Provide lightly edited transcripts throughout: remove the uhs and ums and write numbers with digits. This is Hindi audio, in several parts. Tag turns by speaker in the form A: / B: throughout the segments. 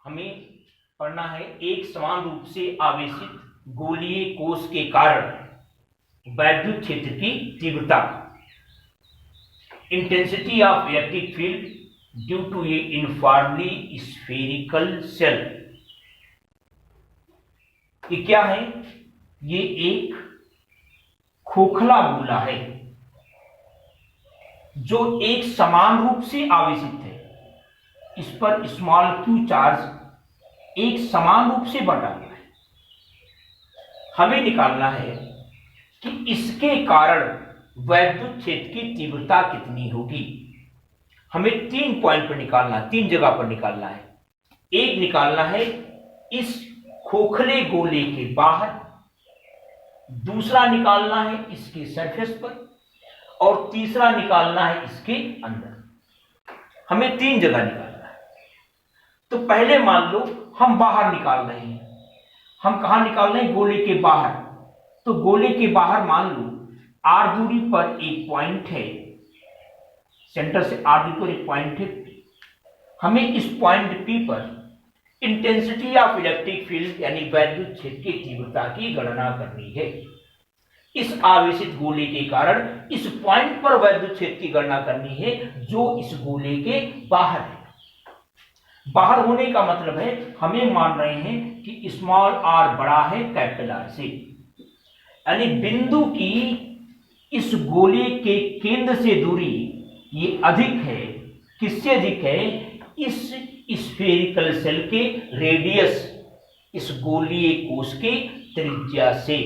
A: हमें पढ़ना है एक समान रूप से आवेशित गोलीय कोश के कारण वैद्युत क्षेत्र की तीव्रता, intensity of electric field due to a uniformly spherical shell. ये क्या है? ये एक खोखला गोला है जो एक समान रूप से आवेशित है। इस पर स्मॉल q चार्ज एक समान रूप से बटा हुआ है। हमें निकालना है कि इसके कारण वैद्युत क्षेत्र की तीव्रता कितनी होगी। हमें 3 पॉइंट पर निकालना है, 3 जगह पर निकालना है। एक निकालना है इस खोखले गोले के बाहर, दूसरा निकालना है इसके सरफेस पर, और तीसरा निकालना है इसके अंदर। हमें 3 जगह निकालना है। तो पहले मान लो हम बाहर निकाल रहे हैं। हम कहां निकाल रहे हैं? गोले के बाहर। तो गोले के बाहर मान लो r दूरी पर एक पॉइंट है, सेंटर से r दूरी पर एक पॉइंट है। हमें इस पॉइंट P पर इंटेंसिटी ऑफ इलेक्ट्रिक फील्ड यानी वैद्युत क्षेत्र की तीव्रता की गणना करनी है। इस आवेशित गोले के कारण इस पॉइंट पर वैद्युत क्षेत्र की गणना करनी है जो इस गोले के बाहर है। बाहर होने का मतलब है हमें मान रहे हैं कि स्मॉल r बड़ा है कैपिटल R से, यानी बिंदु की इस गोले के केंद्र से दूरी ये अधिक है। किससे अधिक है? इस स्फेरिकल सेल के रेडियस, इस गोलीय कोश के त्रिज्या से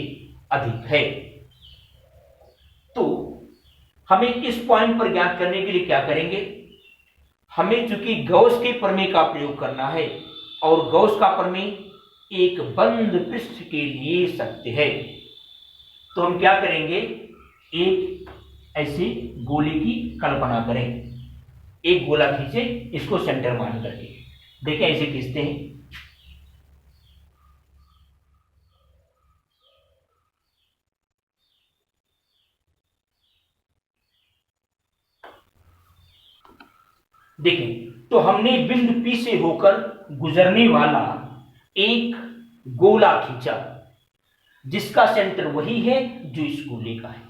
A: अधिक है। तो हमें इस पॉइंट पर ज्ञात करने के लिए क्या करेंगे? हमें चूंकि गॉस के प्रमेय का प्रयोग करना है और गॉस का प्रमेय एक बंद पृष्ठ के लिए सत्य है, तो हम क्या करेंगे? एक ऐसे गोले की कल्पना करें। एक गोला खींचे, इसको सेंटर मान करके देखें, ऐसे खींचते हैं। देखें तो हमने बिंदु P से होकर गुजरने वाला एक गोला खींचा जिसका सेंटर वही है जो इस गोले का है,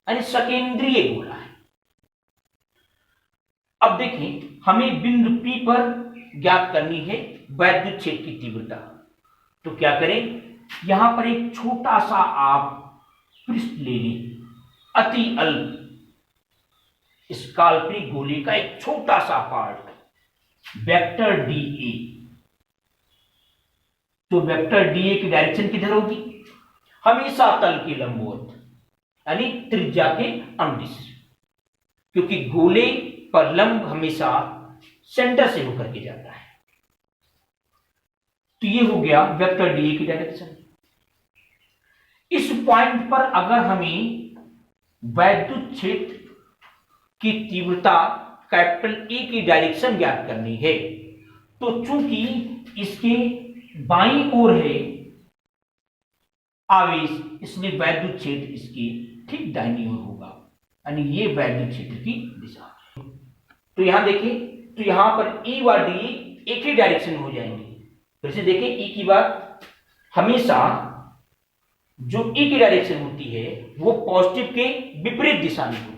A: यानी सकेंद्रीय गोला है। अब देखें हमें बिंदु P पर ज्ञात करनी है वैद्युत क्षेत्र की तीव्रता। तो क्या करें? यहां पर एक छोटा सा आप पृष्ठ ले लें, अति अल्प, इस काल्पनिक गोले का एक छोटा सा पार्ट, वेक्टर dA। तो वेक्टर dA की डायरेक्शन किधर होगी? हमेशा तल के लंबवत, यानी त्रिज्या के अनुदिश, क्योंकि गोले पर लंब हमेशा सेंटर से होकर के जाता है। तो ये हो गया वेक्टर dA की डायरेक्शन। इस पॉइंट पर अगर हमें वैद्युत क्षेत्र की तीव्रता कैपिटल E की डायरेक्शन ज्ञात करनी है, तो चूंकि इसके बाईं ओर है आवेश, इसलिए वैद्युत क्षेत्र इसकी ठीक दाहिनी ओर होगा, यानी ये वैद्युत क्षेत्र की दिशा। तो यहां देखें, तो यहां पर E व D एक ही डायरेक्शन हो जाएंगे। फिर से देखें, E की बात हमेशा जो E की डायरेक्शन होती है वो पॉजिटिव के विपरीत दिशा में होती है।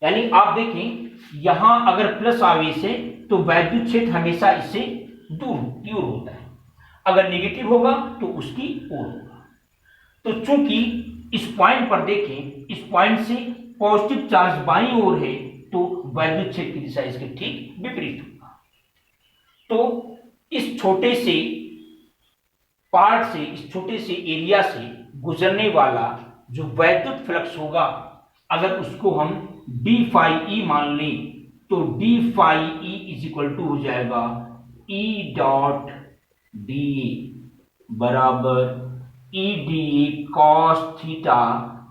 A: यानी आप देखें यहां अगर प्लस आवेश है तो वैद्युत क्षेत्र हमेशा इससे दूर की ओर होता है, अगर नेगेटिव होगा तो उसकी ओर होगा। तो चूंकि इस पॉइंट पर देखें, इस पॉइंट से पॉजिटिव चार्ज बाईं ओर है तो वैद्युत क्षेत्र की दिशा इसके ठीक विपरीत होगा। तो इस छोटे से पार्ट से, इस छोटे से एरिया से गुजरने वाला जो वैद्युत फ्लक्स होगा, अगर उसको हम d phi e मान लें तो d phi e is equal to हो जाएगा E डॉट dA बराबर E dA cos थीटा,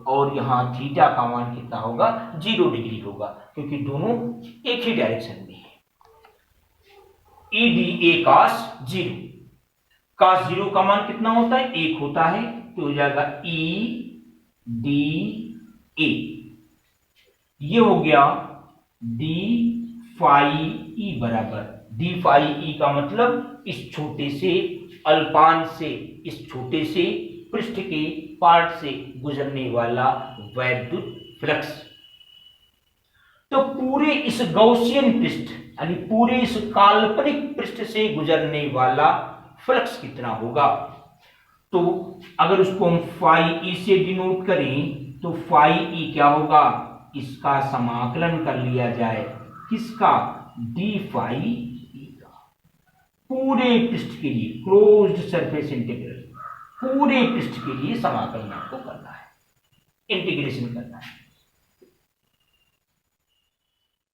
A: और यहां थीटा का मान कितना होगा? 0 डिग्री होगा, क्योंकि दोनों एक ही डायरेक्शन में है। E dA cos 0, cos 0 का मान कितना होता है? 1 होता है, तो हो जाएगा E dA। ये हो गया d फाई ई बराबर डी फाई ई का मतलब इस छोटे से अल्पांश से, इस छोटे से पृष्ठ के पार्ट से गुजरने वाला वैद्युत फ्लक्स। तो पूरे इस गौसियन पृष्ठ यानी पूरे इस काल्पनिक पृष्ठ से गुजरने वाला फ्लक्स कितना होगा? तो अगर उसको हम फाई ई से डिनोट करें तो फाई ई क्या होगा? इसका समाकलन कर लिया जाए, किसका? डी फाई ई का। पूरे पृष्ठ के लिए क्लोज्ड सरफेस इंटीग्रल, पूरे पृष्ठ के लिए समाकलन आपको करना है, इंटीग्रेशन करना है।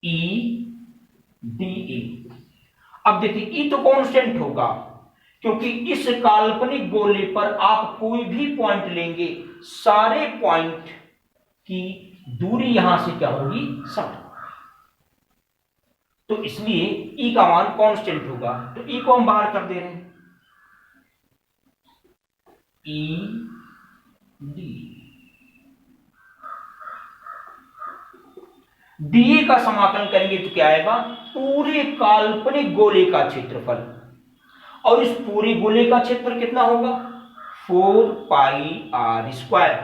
A: E D A. अब देखिए ई तो कांस्टेंट होगा क्योंकि इस काल्पनिक गोले पर आप कोई भी पॉइंट लेंगे, सारे पॉइंट की दूरी यहां से क्या होगी? समान। तो इसलिए ई का मान कांस्टेंट होगा, तो ई को हम बाहर कर दे रहे हैं। ई डी डीए का समाकलन करेंगे तो क्या आएगा? पूरे काल्पनिक गोले का क्षेत्रफल, और इस पूरे गोले का क्षेत्र कितना होगा? 4 पाई आर स्क्वायर।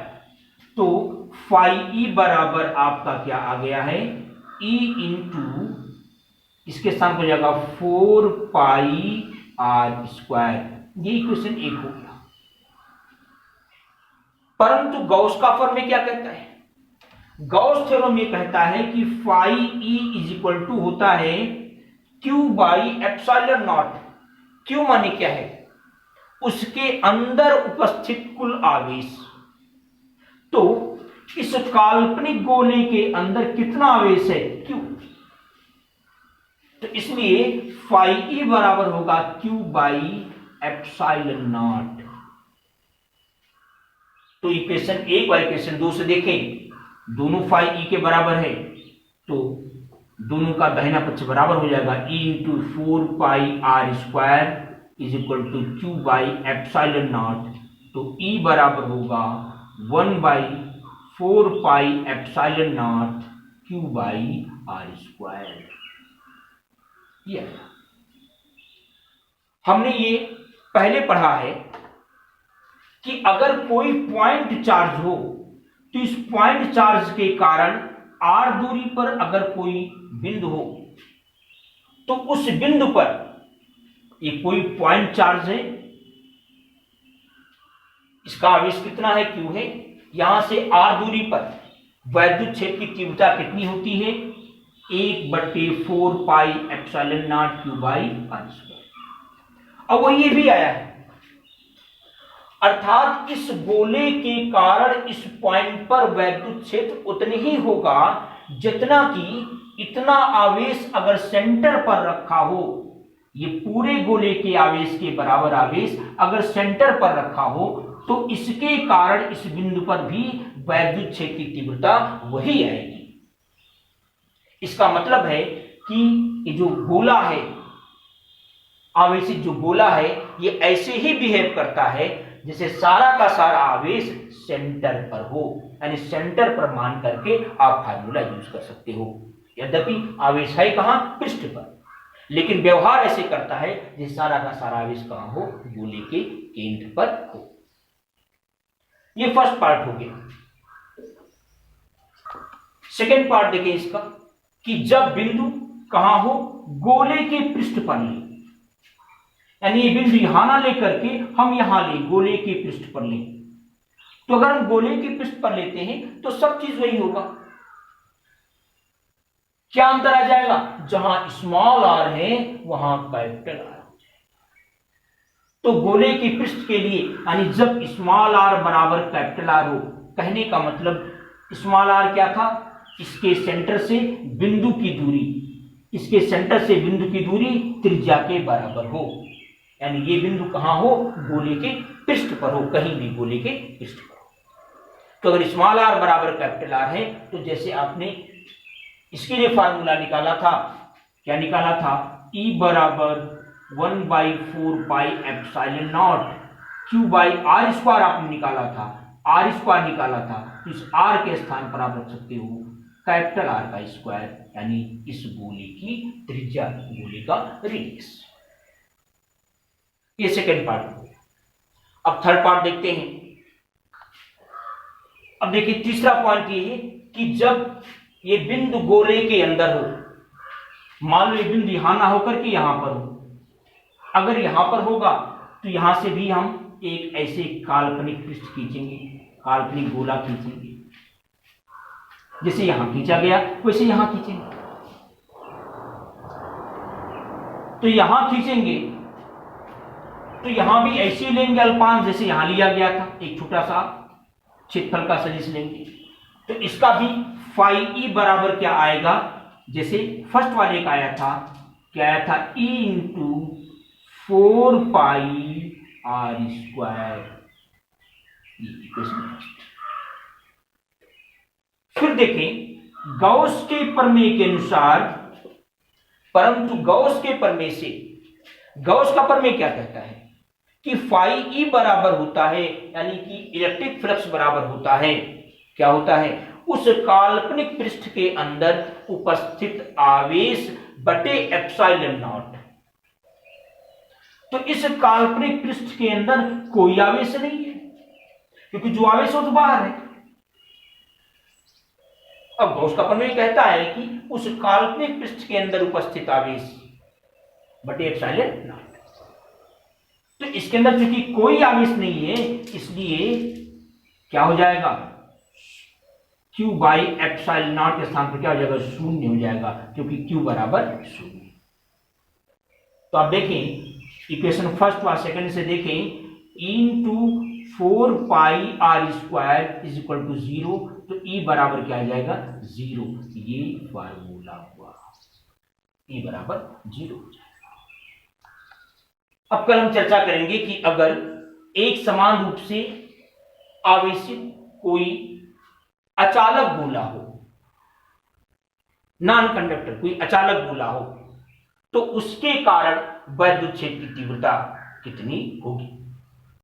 A: तो फाई ई बराबर आपका क्या आ गया है? ई इंटू इसके स्थान पर जाएगा 4 पाई आर स्क्वायर। ये इक्वेशन 1 हो गया। परंतु गॉस का फॉर्मूला क्या कहता है? गॉस थ्योरम ये कहता है कि phi E is equal to होता है q by epsilon naught. Q माने क्या है? उसके अंदर उपस्थित कुल आवेश। तो इस काल्पनिक गोले के अंदर कितना आवेश है? क्यू। तो इसलिए फाई ई बराबर होगा क्यू बाई एप्सिलॉन नॉट। तो इक्वेशन 1 और इक्वेशन 2 से देखें, दोनों फाई ई के बराबर है, तो दोनों का दाहिना पक्ष बराबर हो जाएगा। E into 4 pi r square is equal to q by epsilon naught. तो ई बराबर होगा 1 by 4 pi epsilon naught q by r square. हमने ये पहले पढ़ा है कि अगर कोई पॉइंट चार्ज हो तो इस पॉइंट चार्ज के कारण आर दूरी पर अगर कोई बिंदु हो तो उस बिंदु पर ये कोई पॉइंट चार्ज है, इसका आवेश कितना है? क्यू है। यहां से आर दूरी पर वैद्युत क्षेत्र की तीव्रता कितनी होती है? 1/4 pi epsilon naught q by r square. अब वो ये भी आया है, अर्थात इस गोले के कारण इस पॉइंट पर वैद्युत क्षेत्र उतनी ही होगा जितना कि इतना आवेश अगर सेंटर पर रखा हो, ये पूरे गोले के आवेश के बराबर आवेश अगर सेंटर पर रखा हो तो इसके कारण इस बिंदु पर भी वैद्युत क्षेत्र की तीव्रता वही आएगी। इसका मतलब है कि ये जो गोला है, आवेशित जो गोला है, ये ऐसे ही बिहेव करता है जैसे सारा का सारा आवेश सेंटर पर हो, यानी सेंटर पर मान करके आप फार्मूला यूज कर सकते हो। यद्यपि आवेश है कहां? पृष्ठ पर, लेकिन व्यवहार ऐसे करता है जैसे सारा का सारा आवेश कहां हो? गोले के केंद्र पर हो। ये फर्स्ट पार्ट हो गया। सेकेंड पार्ट देखें इसका कि जब बिंदु कहां हो? गोले के पृष्ठ पर ले, यानी ये बिंदु यहां ना लेकर के हम यहां ले, गोले के पृष्ठ पर ले। तो अगर हम गोले के पृष्ठ पर लेते हैं तो सब चीज वही होगा। क्या अंतर आ जाएगा? जहां स्मॉल आर है वहां कैपिटल आर हो जाएगा। तो गोले के पृष्ठ के लिए यानी जब स्मॉल आर बराबर कैपिटल आर हो, कहने का मतलब स्मॉल आर क्या था? इसके सेंटर से बिंदु की दूरी, इसके सेंटर से बिंदु की दूरी त्रिज्या के बराबर हो, यानी ये बिंदु कहां हो? गोले के पृष्ठ पर हो, कहीं भी गोले के पृष्ठ पर हो। तो अगर स्मॉल आर बराबर कैपिटल आर है तो जैसे आपने इसके लिए फार्मूला निकाला था, क्या निकाला था? ई बराबर 1/4 pi epsilon naught q by r square आपने निकाला था, आर स्क्वायर निकाला था, तो इस आर के स्थान पर आप रख सकते हो कैपिटल आर का स्क्वायर, यानी इस गोले की त्रिज्या, गोले का रेडियस। ये सेकेंड पार्ट हो गया। अब थर्ड पार्ट देखते हैं। अब देखिए तीसरा पॉइंट ये है कि जब ये बिंदु गोले के अंदर हो, मान लो ये बिंदु यहां ना होकर के यहां पर हो, अगर यहां पर होगा तो यहां से भी हम एक ऐसे काल्पनिक पृष्ठ खींचेंगे, काल्पनिक गोला खींचेंगे, जैसे यहां खींचा गया वैसे यहां खींचेंगे। तो यहां खींचेंगे तो यहां भी ऐसे ही लेंगे अल्पांश जैसे यहां लिया गया था, एक छोटा सा क्षेत्रफल का सदिश लेंगे। तो इसका भी फाई ई बराबर क्या आएगा, जैसे फर्स्ट वाले का आया था, क्या आया था, E into 4 pi r square. फिर देखें गॉस के प्रमेय के अनुसार, परंतु गॉस के प्रमेय से, गॉस का प्रमेय क्या कहता है कि फाई ई बराबर होता है, यानी कि इलेक्ट्रिक फ्लक्स बराबर होता है, क्या होता है, उस काल्पनिक पृष्ठ के अंदर उपस्थित आवेश बटे एप्सिलॉन नॉट। तो इस काल्पनिक पृष्ठ के अंदर कोई आवेश नहीं है, क्योंकि जो आवेश हो तो बाहर है। अब गॉस का प्रमेय कहता है कि उस काल्पनिक पृष्ठ के अंदर उपस्थित आवेश बटे एप्सिलॉन नॉट। तो इसके अंदर चूंकि कोई आवेश नहीं है, इसलिए क्या हो जाएगा, Q बाई एप्सिलॉन नॉट के स्थान पर क्या हो जाएगा, शून्य हो जाएगा, क्योंकि Q बराबर शून्य। तो आप देखें इक्वेशन फर्स्ट व सेकंड से देखें, into 4 pi r square is equal to 0, तो E बराबर क्या आ जाएगा, 0। ये फार्मूला हुआ, E बराबर 0 हो जाएगा। अब कल हम चर्चा करेंगे कि अगर एक समान रूप से आवेशित कोई अचालक गोला हो, नॉन कंडक्टर कोई अचालक गोला हो, तो उसके कारण वैद्युत क्षेत्र की तीव्रता कितनी होगी।